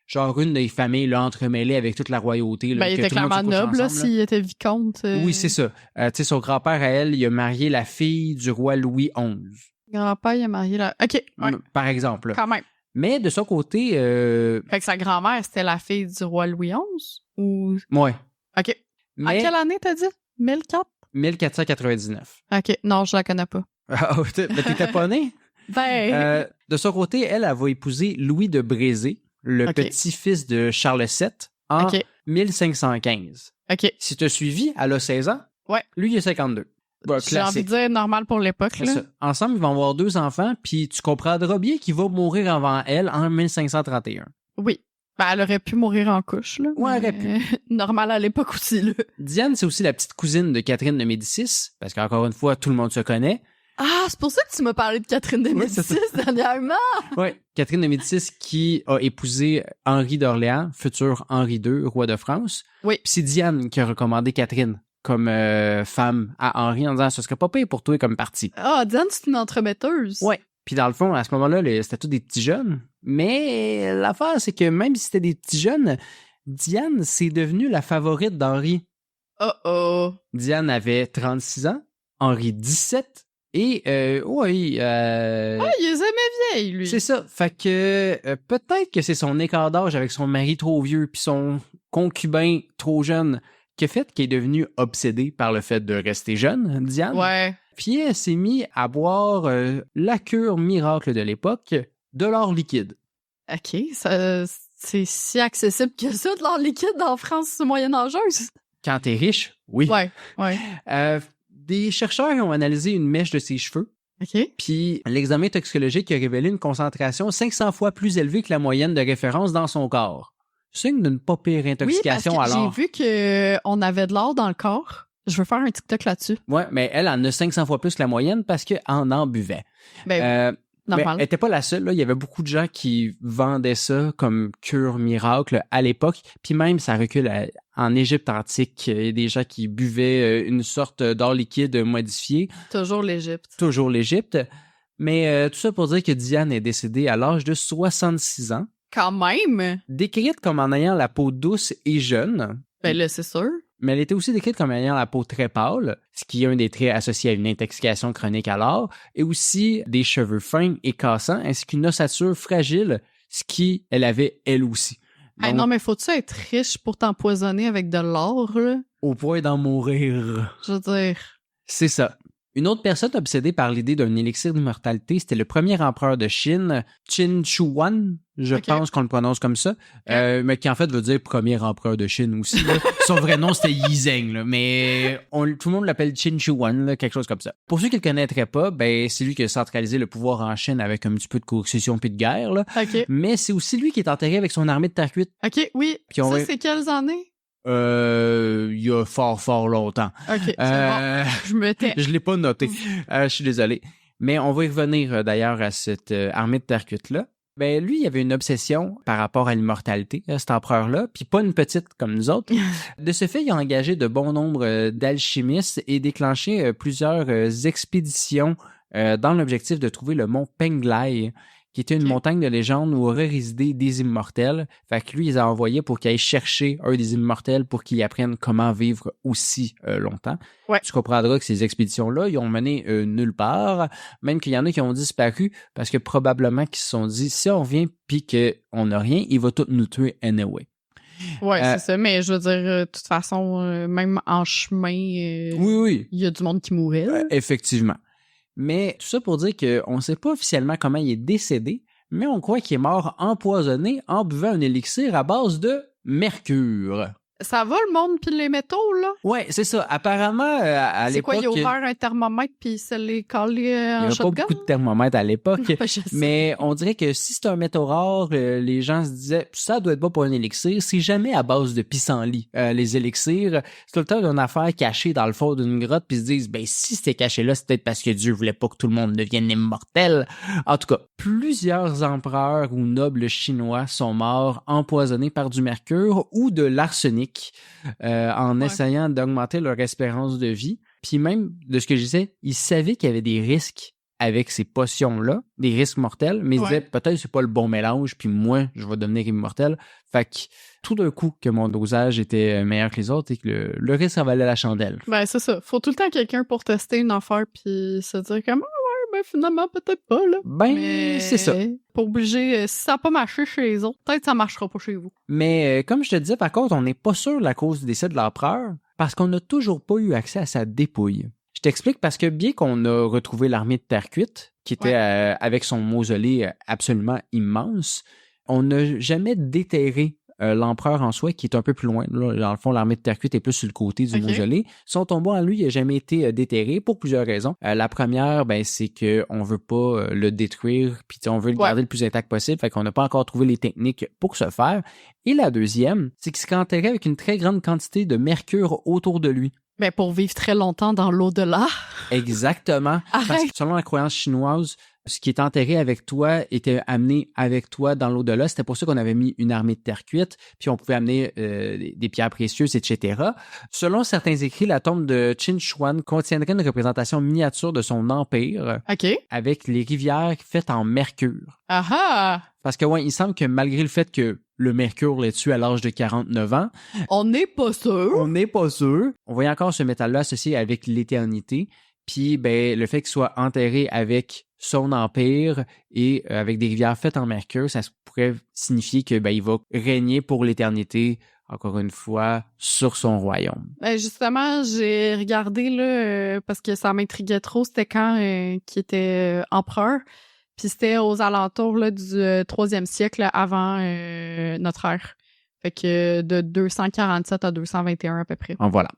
genre une des familles là, entremêlées avec toute la royauté. Là, ben, il était clairement noble là, s'il était vicomte. Oui, c'est ça. Tu sais, son grand-père, à elle, il a marié la fille du roi Louis XI. Grand-père, il a marié la... OK. Ouais. Par exemple. Quand même. Mais de son côté... Fait que sa grand-mère, c'était la fille du roi Louis XI? Ou... Ouais. OK. Mais... En quelle année t'as dit? 1004? 1499. OK. Non, je la connais pas. Mais t'étais pas né? Ben... de son côté, elle va épouser Louis de Brézé, le petit-fils de Charles VII, en 1515. OK. Si tu as suivi, elle a 16 ans. Ouais. Lui, il a 52. Bon, j'ai envie de dire normal pour l'époque. Là. Ça. Ensemble, ils vont avoir 2 enfants, puis tu comprendras bien qu'il va mourir avant elle en 1531. Oui. Ben, elle aurait pu mourir en couche. Là, ouais, elle aurait pu. Normal à l'époque aussi. Là. Diane, c'est aussi la petite cousine de Catherine de Médicis, parce qu'encore une fois, tout le monde se connaît. Ah, c'est pour ça que tu m'as parlé de Catherine de Médicis dernièrement. Oui, Catherine de Médicis qui a épousé Henri d'Orléans, futur Henri II, roi de France. Oui. Puis c'est Diane qui a recommandé Catherine comme femme à Henri en disant « ce serait pas pire pour toi comme parti ». Ah, Diane, c'est une entremetteuse. Oui. Puis dans le fond, à ce moment-là, c'était tous des petits jeunes. Mais l'affaire, c'est que même si c'était des petits jeunes, Diane, c'est devenue la favorite d'Henri. Oh. Diane avait 36 ans, Henri 17. Et, il les aimait vieilles, lui. C'est ça. Fait que, peut-être que c'est son écart d'âge avec son mari trop vieux puis son concubin trop jeune qui a fait qu'elle est devenue obsédée par le fait de rester jeune, Diane. Ouais. Puis elle s'est mise à boire la cure miracle de l'époque, de l'or liquide. OK. Ça, c'est si accessible que ça, de l'or liquide en France moyenâgeuse. Quand t'es riche, oui. Ouais. Des chercheurs ont analysé une mèche de ses cheveux, OK. Puis l'examen toxicologique a révélé une concentration 500 fois plus élevée que la moyenne de référence dans son corps. Signe d'une pas pire intoxication, oui, parce que alors. j'ai vu qu'on avait de l'or dans le corps. Je veux faire un TikTok là-dessus. Ouais, mais elle en a 500 fois plus que la moyenne parce qu'elle en buvait. Ben, normal. Mais elle n'était pas la seule. Là. Il y avait beaucoup de gens qui vendaient ça comme cure miracle à l'époque. Puis même, ça recule en Égypte antique. Il y a des gens qui buvaient une sorte d'or liquide modifié. Toujours l'Égypte. Toujours l'Égypte. Mais tout ça pour dire que Diane est décédée à l'âge de 66 ans. Quand même! Décrite comme en ayant la peau douce et jeune. Ben là, c'est sûr. Mais elle était aussi décrite comme ayant la peau très pâle, ce qui est un des traits associés à une intoxication chronique alors, et aussi des cheveux fins et cassants, ainsi qu'une ossature fragile, ce qui elle avait elle aussi. Donc, hey, non, mais faut-tu être riche pour t'empoisonner avec de l'or, là? Au point d'en mourir. Je veux dire... C'est ça. Une autre personne obsédée par l'idée d'un élixir d'immortalité, c'était le premier empereur de Chine, Qin Shi Huang, je pense qu'on le prononce comme ça, mais qui en fait veut dire premier empereur de Chine aussi. Là. Son vrai nom, c'était Yi Zheng, là, mais tout le monde l'appelle Qin Shi Huang, là, quelque chose comme ça. Pour ceux qui le connaîtraient pas, ben c'est lui qui a centralisé le pouvoir en Chine avec un petit peu de coercition puis de guerre. Là. Okay. Mais c'est aussi lui qui est enterré avec son armée de terre cuite. OK, oui. Puis ça, c'est quelles années? Il y a fort longtemps. OK, c'est bon. Je me tais. Je l'ai pas noté. Je suis désolé. Mais on va y revenir d'ailleurs à cette armée de terre cuite-là. Ben lui, il avait une obsession par rapport à l'immortalité, cet empereur-là, puis pas une petite comme nous autres. De ce fait, il a engagé de bon nombre d'alchimistes et déclenché plusieurs expéditions dans l'objectif de trouver le mont Penglai, qui était une montagne de légende où auraient résidé des immortels. Fait que lui, il les a envoyés pour qu'il aille chercher un des immortels pour qu'il apprenne comment vivre aussi longtemps. Ouais. Tu comprendras que ces expéditions-là, ils ont mené nulle part. Même qu'il y en a qui ont disparu parce que probablement qu'ils se sont dit, si on vient puis qu'on n'a rien, il va tout nous tuer anyway. Ouais, c'est ça. Mais je veux dire, de toute façon, même en chemin, oui. Il y a du monde qui mourait. Effectivement. Mais tout ça pour dire qu'on ne sait pas officiellement comment il est décédé, mais on croit qu'il est mort empoisonné en buvant un élixir à base de mercure. Ça va, le monde pis les métaux, là? Ouais, c'est ça. Apparemment, à l'époque... C'est quoi, il a ouvert un thermomètre puis ça l'est collé en shotgun? Il n'y avait pas beaucoup de thermomètres à l'époque, mais on dirait que si c'est un métaux rare, les gens se disaient, ça doit être pas pour un élixir. C'est jamais à base de pissenlit, les élixirs. C'est tout le temps une affaire cachée dans le fond d'une grotte puis se disent, ben si c'était caché là, c'est peut-être parce que Dieu voulait pas que tout le monde devienne immortel. En tout cas, plusieurs empereurs ou nobles chinois sont morts empoisonnés par du mercure ou de l'arsenic. En essayant d'augmenter leur espérance de vie. Puis même, de ce que je disais, ils savaient qu'il y avait des risques avec ces potions-là, des risques mortels, mais ils disaient peut-être que c'est pas le bon mélange, puis moi, je vais devenir immortel. Fait que tout d'un coup, que mon dosage était meilleur que les autres et que le risque en valait la chandelle. Ben, c'est ça. Faut tout le temps quelqu'un pour tester une affaire puis se dire comme ben finalement, peut-être pas, là. Ben, c'est ça. Pas obligé, si ça n'a pas marché chez les autres, peut-être que ça marchera pas chez vous. Mais comme je te disais, par contre, on n'est pas sûr de la cause du décès de l'empereur parce qu'on n'a toujours pas eu accès à sa dépouille. Je t'explique parce que bien qu'on a retrouvé l'armée de terre cuite, qui était avec son mausolée absolument immense, on n'a jamais déterré l'empereur en soi, qui est un peu plus loin. Là, dans le fond, l'armée de terre cuite est plus sur le côté du mausolée. Son tombeau, en lui, il n'a jamais été déterré pour plusieurs raisons. La première, ben, c'est qu'on veut pas le détruire, puis on veut le garder le plus intact possible, fait qu'on n'a pas encore trouvé les techniques pour ce faire. Et la deuxième, c'est qu'il s'est enterré avec une très grande quantité de mercure autour de lui. Ben, pour vivre très longtemps dans l'au-delà. Exactement. Parce que selon la croyance chinoise, ce qui est enterré avec toi était amené avec toi dans l'au-delà. C'était pour ça qu'on avait mis une armée de terre cuite, puis on pouvait amener des pierres précieuses, etc. Selon certains écrits, la tombe de Qin Shi Huang contiendrait une représentation miniature de son empire, avec les rivières faites en mercure. Ah! Parce que il semble que malgré le fait que le mercure l'ait tué à l'âge de 49 ans... On n'est pas sûr. On n'est pas sûr. On voyait encore ce métal-là associé avec l'éternité. Puis, ben, le fait qu'il soit enterré avec son empire et avec des rivières faites en mercure, ça pourrait signifier que il va régner pour l'éternité, encore une fois, sur son royaume. Ben justement, j'ai regardé là parce que ça m'intriguait trop. C'était quand qui était empereur. Puis c'était aux alentours là, du 3e siècle avant notre ère. Fait que de 247 à 221 à peu près. En voilà.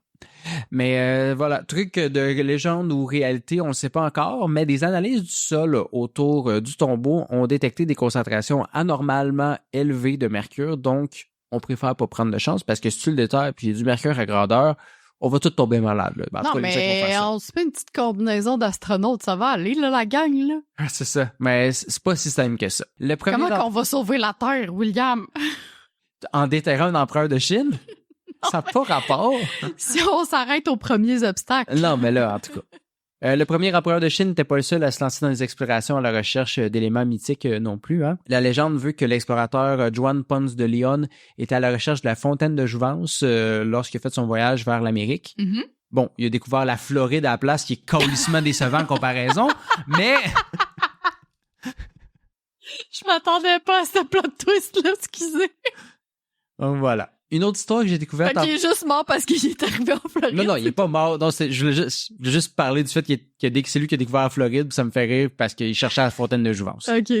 Mais voilà, truc de légende ou réalité, on ne le sait pas encore, mais des analyses du sol autour du tombeau ont détecté des concentrations anormalement élevées de mercure, donc on préfère pas prendre de chance parce que si tu le déterres et puis il y a du mercure à grandeur, on va tous tomber malade. Là. Non, mais on se fait une petite combinaison d'astronautes, ça va aller, là, la gang, là. C'est ça, mais c'est pas si simple que ça. Comment qu'on va sauver la Terre, William? En déterrant un empereur de Chine? Ça n'a pas rapport. Si on s'arrête aux premiers obstacles. Non, mais là, en tout cas. Le premier empereur de Chine n'était pas le seul à se lancer dans les explorations à la recherche d'éléments mythiques non plus. Hein. La légende veut que l'explorateur Juan Ponce de León était à la recherche de la fontaine de Jouvence lorsqu'il a fait son voyage vers l'Amérique. Mm-hmm. Bon, il a découvert la Floride à la place, qui est calissement décevant en comparaison, mais... Je m'attendais pas à ce plot twist-là, excusez. Donc voilà. Une autre histoire que j'ai découverte... Il est juste mort parce qu'il est arrivé en Floride. Non, il est pas mort. Non, je voulais juste parler du fait que c'est lui qui a découvert la Floride, puis ça me fait rire parce qu'il cherchait la fontaine de Jouvence. OK.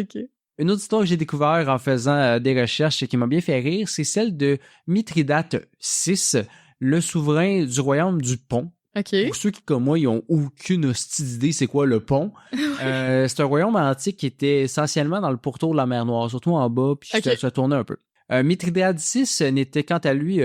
Une autre histoire que j'ai découverte en faisant des recherches et qui m'a bien fait rire, c'est celle de Mithridate VI, le souverain du royaume du Pont. OK. Pour ceux qui, comme moi, ils ont aucune hostie d'idée c'est quoi le Pont. C'est un royaume antique qui était essentiellement dans le pourtour de la mer Noire, surtout en bas, puis ça tournait un peu. Mithridate VI n'était quant à lui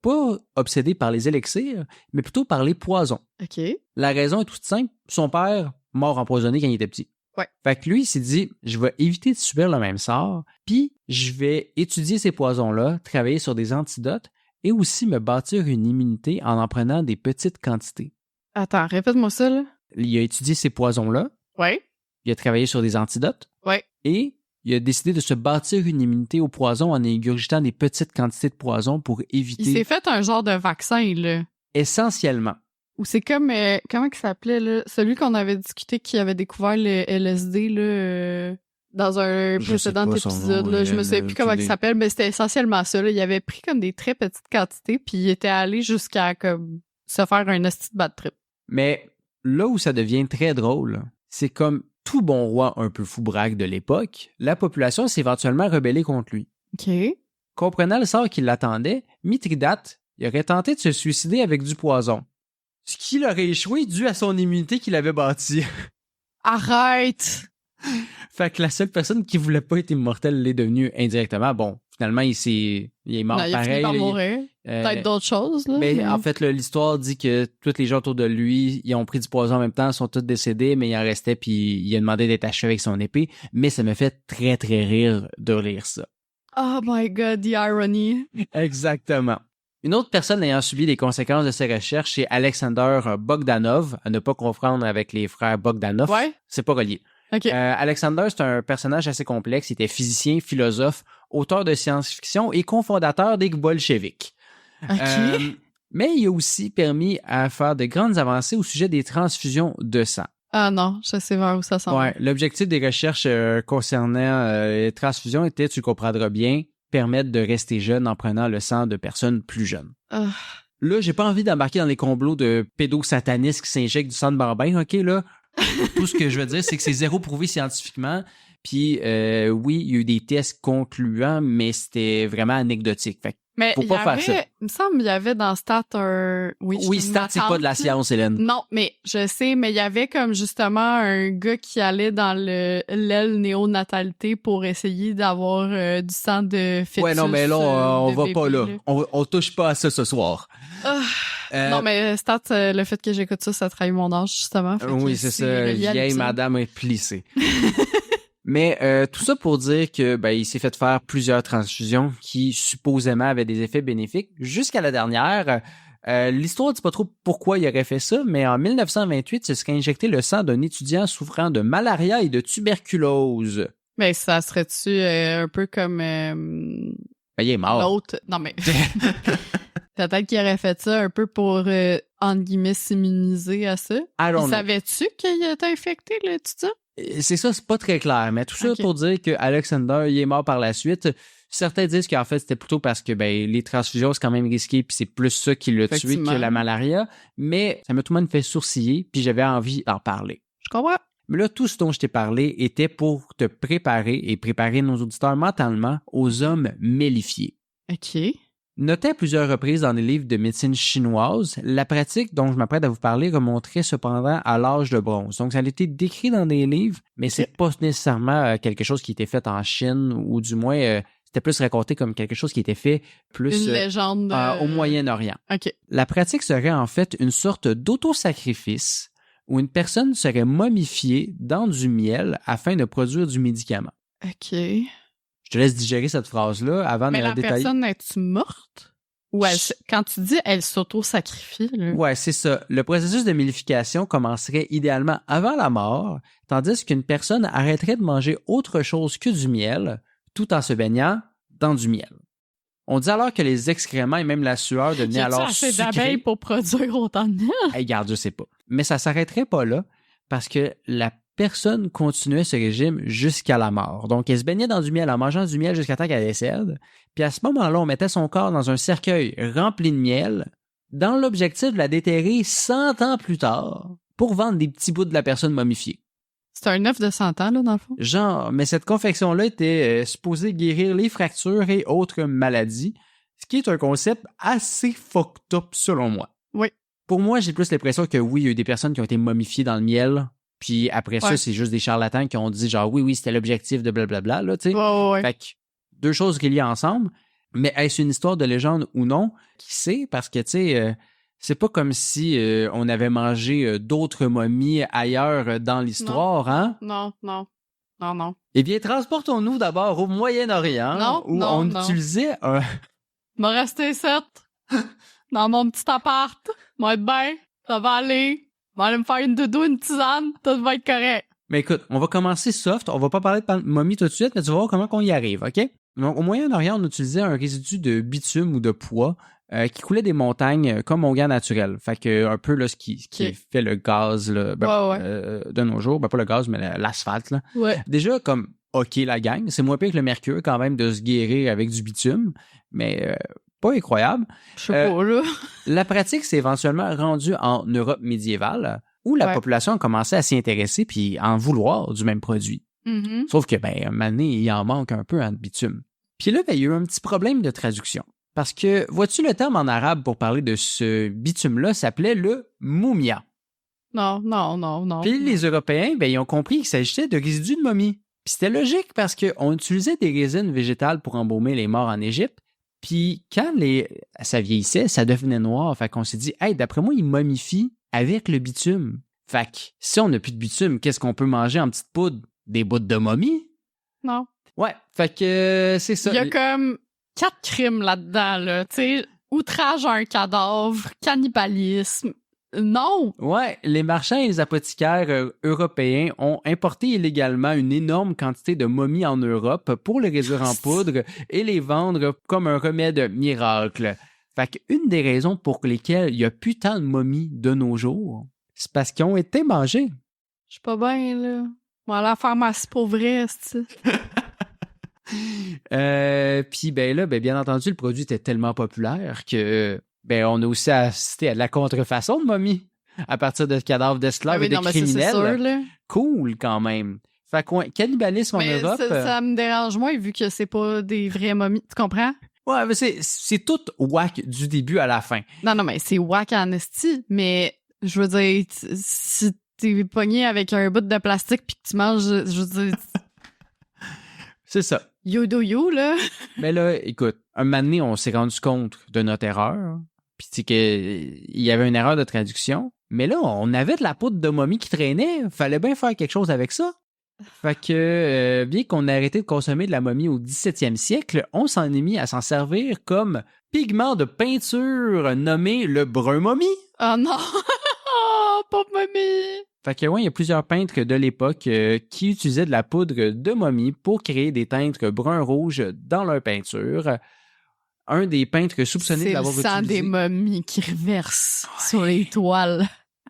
pas obsédé par les élixirs, mais plutôt par les poisons. OK. La raison est toute simple. Son père, mort empoisonné quand il était petit. Ouais. Fait que lui, il s'est dit, je vais éviter de subir le même sort, puis je vais étudier ces poisons-là, travailler sur des antidotes et aussi me bâtir une immunité en prenant des petites quantités. Attends, répète-moi ça, là. Il a étudié ces poisons-là. Ouais. Il a travaillé sur des antidotes. Ouais. Et il a décidé de se bâtir une immunité au poison en ingurgitant des petites quantités de poison pour éviter... Il s'est fait un genre de vaccin, là. Essentiellement. Ou c'est comme... comment il s'appelait, là? Celui qu'on avait discuté qui avait découvert le LSD, là, dans un précédent épisode, là. Je me souviens plus comment il s'appelle, mais c'était essentiellement ça, là. Il avait pris comme des très petites quantités, puis il était allé jusqu'à comme se faire un hostie de bad trip. Mais là où ça devient très drôle, c'est comme tout bon roi un peu foubraque de l'époque, la population s'est éventuellement rebellée contre lui. OK. Comprenant le sort qui l'attendait, Mithridate, il aurait tenté de se suicider avec du poison. Ce qui aurait échoué dû à son immunité qu'il avait bâtie. Arrête! Fait que la seule personne qui voulait pas être immortelle l'est devenue indirectement. Bon, finalement, il est mort pareil. Il a fini par mourir. Peut-être d'autres choses, là. Mais en fait, l'histoire dit que tous les gens autour de lui, ils ont pris du poison en même temps, sont tous décédés, mais il en restait, puis il a demandé d'être achevé avec son épée. Mais ça me fait très, très rire de lire ça. Oh my God, the irony. Exactement. Une autre personne ayant subi les conséquences de ses recherches, c'est Alexander Bogdanov, à ne pas confondre avec les frères Bogdanov. Ouais. C'est pas relié. Okay. Alexander, c'est un personnage assez complexe. Il était physicien, philosophe, auteur de science-fiction et cofondateur des bolcheviks. Okay. Mais il a aussi permis à faire de grandes avancées au sujet des transfusions de sang. Ah non, je sais vers où ça s'en va. Ouais, l'objectif des recherches concernant les transfusions était, tu comprendras bien, permettre de rester jeune en prenant le sang de personnes plus jeunes. Là, j'ai pas envie d'embarquer dans les complots de pédosatanistes qui s'injectent du sang de bambin, OK, là? Tout ce que je veux dire, c'est que c'est zéro prouvé scientifiquement. Puis, oui, il y a eu des tests concluants, mais c'était vraiment anecdotique. Fait mais faut pas faire ça. Il me semble qu'il y avait dans Stat un... Oui, Stat, c'est pas de la science, Hélène. Non, mais je sais, mais il y avait comme justement un gars qui allait dans l'aile néonatalité pour essayer d'avoir du sang de fœtus. Ouais, non, mais là, on va bébé, pas là. On touche pas à ça ce soir. Non, mais Stat, le fait que j'écoute ça, ça trahit mon âge, justement. Oui, c'est ça. Vieille madame est plissée. Mais tout ça pour dire que il s'est fait faire plusieurs transfusions qui supposément avaient des effets bénéfiques jusqu'à la dernière. L'histoire ne dit pas trop pourquoi il aurait fait ça, mais en 1928, il serait injecté le sang d'un étudiant souffrant de malaria et de tuberculose. Mais ça serait-tu un peu comme... il est mort. L'autre... Non, mais... Peut-être qu'il aurait fait ça un peu pour, entre guillemets, s'immuniser à ça. Savais-tu qu'il était infecté, l'étudiant? C'est ça, c'est pas très clair, mais tout ça pour dire que Alexander, il est mort par la suite. Certains disent qu'en fait, c'était plutôt parce que les transfusions, c'est quand même risqué, puis c'est plus ça qui l'a tué que la malaria. Mais ça m'a tout de même fait sourciller, puis j'avais envie d'en parler. Je comprends. Mais là, tout ce dont je t'ai parlé était pour te préparer et préparer nos auditeurs mentalement aux hommes mélifiés. OK. Noté à plusieurs reprises dans des livres de médecine chinoise, la pratique dont je m'apprête à vous parler remonterait cependant à l'âge de bronze. Donc, ça a été décrit dans des livres, mais c'est pas nécessairement quelque chose qui était fait en Chine, ou du moins, c'était plus raconté comme quelque chose qui était fait plus une légende au Moyen-Orient. OK. La pratique serait en fait une sorte d'autosacrifice où une personne serait momifiée dans du miel afin de produire du médicament. OK. Je te laisse digérer cette phrase-là avant de la détailler. Mais la personne, est-tu morte? Ou quand tu dis elle s'auto-sacrifie? Là. Ouais, c'est ça. Le processus de mélification commencerait idéalement avant la mort, tandis qu'une personne arrêterait de manger autre chose que du miel, tout en se baignant dans du miel. On dit alors que les excréments et même la sueur devenaient alors sucrés. Y a-t-il assez d'abeilles pour produire autant de miel? Hey, regarde, je sais pas. Mais ça s'arrêterait pas là, parce que la personne continuait ce régime jusqu'à la mort. Donc, elle se baignait dans du miel en mangeant du miel jusqu'à temps qu'elle décède. Puis à ce moment-là, on mettait son corps dans un cercueil rempli de miel dans l'objectif de la déterrer 100 ans plus tard pour vendre des petits bouts de la personne momifiée. C'est un œuf de 100 ans, là, dans le fond? Genre, mais cette confection-là était supposée guérir les fractures et autres maladies, ce qui est un concept assez fucked up selon moi. Oui. Pour moi, j'ai plus l'impression que oui, il y a eu des personnes qui ont été momifiées dans le miel. Puis après ça, c'est juste des charlatans qui ont dit genre oui, c'était l'objectif de blablabla, là, tu sais. Ouais. Fait que deux choses reliées ensemble. Mais est-ce une histoire de légende ou non? Qui sait? Parce que, tu sais, c'est pas comme si on avait mangé d'autres momies ailleurs dans l'histoire, hein? Non. Eh bien, transportons-nous d'abord au Moyen-Orient, où on utilisait un... M'a resté 7 dans mon petit appart. M'a être bien, ça va aller. On va aller me faire une doudou, une tisane, tout va être correct. Mais écoute, on va commencer soft. On va pas parler de momie tout de suite, mais tu vas voir comment on y arrive, OK? Donc, au Moyen-Orient, on utilisait un résidu de bitume ou de poids qui coulait des montagnes comme au gaz naturel. Fait que un peu là, ce qui fait le gaz là, de nos jours. Ben, pas le gaz, mais l'asphalte. Là. Ouais. Déjà, comme OK, la gang, c'est moins pire que le mercure quand même de se guérir avec du bitume, mais... pas incroyable. Je sais pas, là. La pratique s'est éventuellement rendue en Europe médiévale, où la population a commencé à s'y intéresser puis à en vouloir du même produit. Mm-hmm. Sauf que, un moment donné, il en manque un peu en bitume. Puis là, il y a eu un petit problème de traduction. Parce que, vois-tu, le terme en arabe pour parler de ce bitume-là s'appelait le moumia. Non. Puis les Européens, ils ont compris qu'il s'agissait de résidus de momie. Puis c'était logique parce qu'on utilisait des résines végétales pour embaumer les morts en Égypte. Puis quand ça vieillissait, ça devenait noir. Fait qu'on s'est dit, hey, d'après moi, ils momifient avec le bitume. Fait que si on n'a plus de bitume, qu'est-ce qu'on peut manger en petite poudre? Des bouts de momie? Non. Ouais, fait que c'est ça. Il y a comme 4 crimes là-dedans, là. Tu sais, outrage à un cadavre, cannibalisme. Non! Ouais, les marchands et les apothicaires européens ont importé illégalement une énorme quantité de momies en Europe pour les réduire en poudre et les vendre comme un remède miracle. Fait qu'une des raisons pour lesquelles il n'y a plus tant de momies de nos jours, c'est parce qu'ils ont été mangés. Je suis pas bien, là. On va aller à la pharmacie pour vrai, c'est Puis bien entendu, le produit était tellement populaire que on a aussi assisté à de la contrefaçon de momies à partir de cadavres d'esclaves et de criminels. C'est sûr, là. Cool quand même. Fait que cannibalisme en Europe. Ça me dérange moins vu que c'est pas des vraies momies. Tu comprends? Ouais, mais c'est tout whack du début à la fin. Non, mais c'est whack en esti. Mais je veux dire, si t'es pogné avec un bout de plastique puis que tu manges, je veux dire. C'est ça. You do you, là. Mais là, écoute, un moment donné, on s'est rendu compte de notre erreur. Puis tu sais qu'il y avait une erreur de traduction. Mais là, on avait de la poudre de momie qui traînait. Fallait bien faire quelque chose avec ça. Fait que, bien qu'on ait arrêté de consommer de la momie au 17e siècle, on s'en est mis à s'en servir comme pigment de peinture nommé le brun momie. Oh non! Oh, pauvre momie! Fait que il y a plusieurs peintres de l'époque qui utilisaient de la poudre de momie pour créer des teintes brun-rouge dans leur peinture. Un des peintres soupçonnés d'avoir utilisé... C'est le sang des momies qui reverse sur les toiles.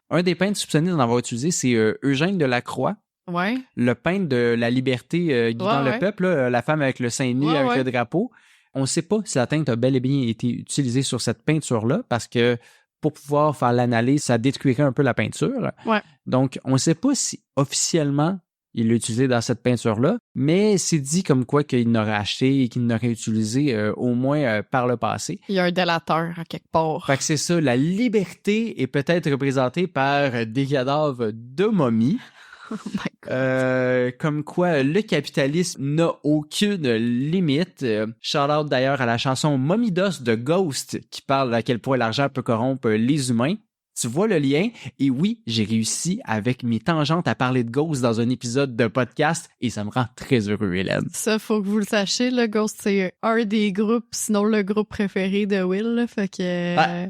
Un des peintres soupçonnés d'en avoir utilisé, c'est Eugène Delacroix. Ouais. Le peintre de la liberté guidant le peuple, là, la femme avec le sein nu avec le drapeau. On ne sait pas si la teinte a bel et bien été utilisée sur cette peinture-là parce que pour pouvoir faire l'analyse, ça détruirait un peu la peinture. Ouais. Donc, on ne sait pas si officiellement il l'a utilisé dans cette peinture-là, mais c'est dit comme quoi qu'il l'aurait acheté et qu'il l'aurait utilisé au moins par le passé. Il y a un délateur à quelque part. Fait que c'est ça, la liberté est peut-être représentée par des cadavres de momies. Oh my God. Comme quoi le capitalisme n'a aucune limite. Shout-out d'ailleurs à la chanson Momidos de Ghost qui parle à quel point l'argent peut corrompre les humains. Tu vois le lien? Et oui, j'ai réussi avec mes tangentes à parler de Ghost dans un épisode de podcast et ça me rend très heureux, Hélène. Ça, faut que vous le sachiez, le Ghost, c'est un des groupes, sinon le groupe préféré de Will, là, fait que...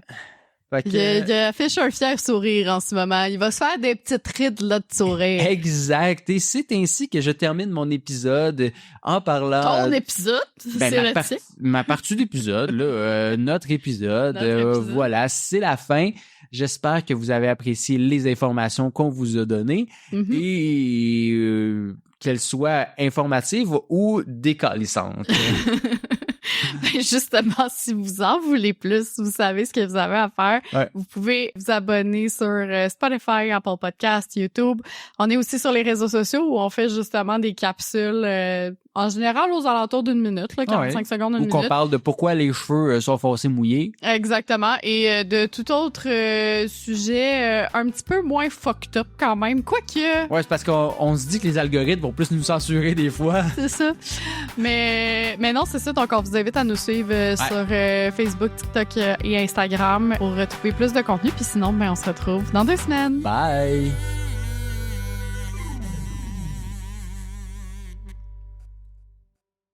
Il affiche un fier sourire en ce moment. Il va se faire des petites rides là, de sourire. Exact. Et c'est ainsi que je termine mon épisode en parlant... Ton épisode? Ben, ma partie d'épisode, là, notre épisode. Voilà, c'est la fin. J'espère que vous avez apprécié les informations qu'on vous a données et qu'elles soient informatives ou décalissantes. Justement, si vous en voulez plus, vous savez ce que vous avez à faire. Ouais. Vous pouvez vous abonner sur Spotify, Apple Podcasts, YouTube. On est aussi sur les réseaux sociaux où on fait justement des capsules en général aux alentours d'une minute, là, 45 secondes, une minute. Où qu'on parle de pourquoi les cheveux sont foncés mouillés. Exactement. Et de tout autre sujet un petit peu moins fucked up quand même. Quoique... Ouais, c'est parce qu'on se dit que les algorithmes vont plus nous censurer des fois. C'est ça. Mais non, c'est ça. Donc, on vous invite à nous suivre sur Facebook, TikTok et Instagram pour retrouver plus de contenu. Puis sinon, on se retrouve dans 2 semaines. Bye!